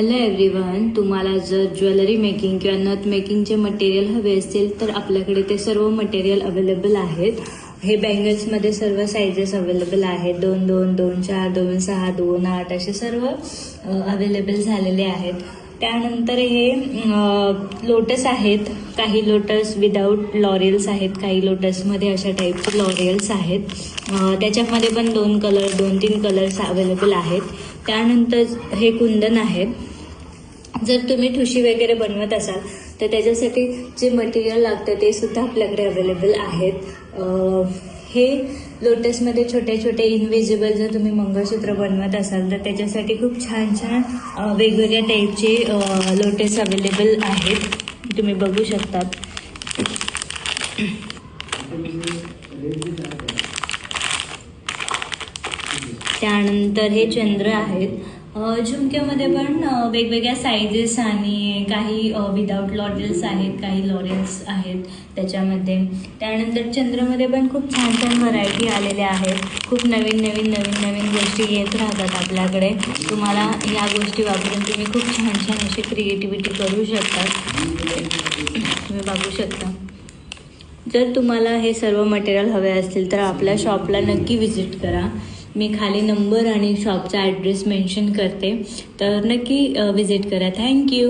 Hello everyone, तुम्हाला जर jewellery making किंवा नथ मेकिंगचे मटेरियल हवे असतील तर आपल्याकडे ते सर्व मटेरियल अवेलेबल आहेत. हे बँगल्समध्ये सर्व साइजेस अवेलेबल आहेत. 2-2, 2-4, 2-6, 2-8 असे सर्व अवेलेबल झालेले आहेत. त्यानंतर हे लोटस आहेत. काही लोटस विदाऊट लॉरियल्स आहेत, काही लोटसमध्ये अशा टाईपचे लॉरियल्स आहेत. त्याच्यामध्ये पण 2-3 कलर्स अवेलेबल आहेत. त्यानंतर हे कुंदन आहेत. जर तुम्ही ठुशी वगैरे बनवत असाल तर त्याच्यासाठी जे मटेरियल लागतं ते सुद्धा आपल्याकडे अवेलेबल आहेत. हे लोटसमध्ये छोटे छोटे इनविजिबल जर तुम्ही मंगळसूत्र बनवत असाल तर त्याच्यासाठी खूप छान छान वेगवेगळ्या टाईपचे लोटस अवेलेबल आहेत. तुम्ही बघू शकतात. त्यानंतर हे चंद्र आहेत. झुमक्यामध्ये पण वेगवेगळ्या साइजेस आणि काही विदाऊट लॉरियल्स आहेत, काही लॉरियल्स आहेत त्याच्यामध्ये. त्यानंतर चंद्रमध्ये पण खूप छान छान व्हरायटी आलेल्या आहेत. खूप नवीन गोष्टी येत राहतात आपल्याकडे. तुम्हाला या गोष्टी वापरून तुम्ही खूप छान छान अशी क्रिएटिव्हिटी करू शकता. तुम्ही बघू शकता. जर तुम्हाला हे सर्व मटेरियल हवे असतील तर आपल्या शॉपला नक्की व्हिजिट करा. मी खाली नंबर आणि शॉपचा ॲड्रेस मेन्शन करते, तर नक्की व्हिजिट करा. थँक्यू.